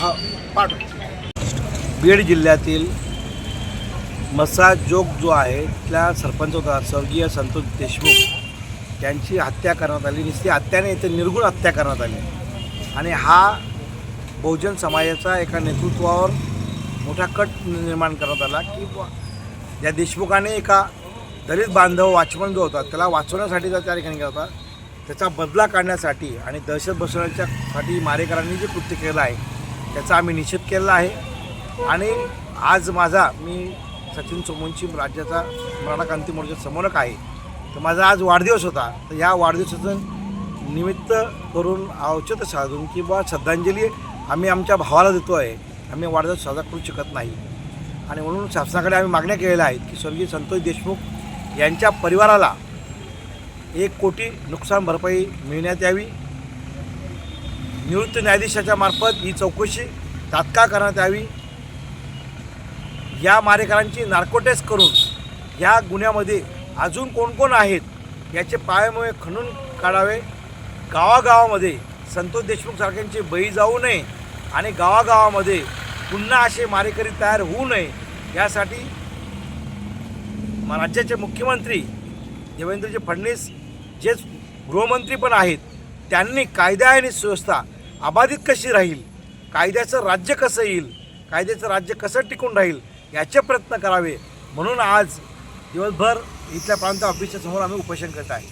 हा पाठ. बीड जिल्ह्यातील मसाजोग जो आहे तिथल्या सरपंच होता स्वर्गीय संतोष देशमुख त्यांची हत्या करण्यात आली. नुसती हत्याने इथे निर्गुण हत्या करण्यात आली आणि हा बहुजन समाजाचा एका नेतृत्वावर मोठा कट निर्माण करण्यात आला की या देशमुखाने एका दलित बांधव वाचमन जो होता त्याला वाचवण्यासाठी त्या ठिकाणी गेला होता. त्याचा बदला काढण्यासाठी आणि दहशत बसवण्याच्यासाठी मारेकरांनी जे कृत्य केलं आहे त्याचा आम्ही निषेध केलेला आहे. आणि आज मी सचिन सोमवंशी राज्याचा मराठा क्रांती मोर्चाचा समन्वयक आहे. तर माझा आज वाढदिवस होता. तर ह्या वाढदिवसाचं निमित्त करून औचित्य साधून की बुवा श्रद्धांजली आम्ही आमच्या भावाला देतो आहे. आम्ही वाढदिवस साजरा करू शकत नाही आणि म्हणून शासनाकडे आम्ही मागण्या केलेल्या आहेत की स्वर्गीय संतोष देशमुख यांच्या परिवाराला 1 कोटी नुकसान भरपाई मिळण्यात यावी. निवृत्त न्यायाधीशाच्या मार्फत ही चौकशी तात्काळ करण्यात यावी. या मारेकरांची नार्को टेस्ट करून या गुन्ह्यामध्ये अजून कोण कोण आहेत याचे पायमुळे खणून काढावे. गावागावामध्ये संतोष देशमुख सारख्यांची बळी जाऊ नये आणि गावागावामध्ये पुन्हा असे मारेकरी तयार होऊ नये यासाठी राज्याचे मुख्यमंत्री देवेंद्रजी फडणवीस जे गृहमंत्री पण आहेत त्यांनी कायदा आणि सुव्यवस्था अबाधित कशी राहील, कायद्याचं राज्य कसं येईल, कायद्याचं राज्य कसं टिकून राहील याचे प्रयत्न करावे. म्हणून आज दिवसभर इथल्या प्रांत ऑफिसच्या समोर आम्ही उपोषण करत आहे.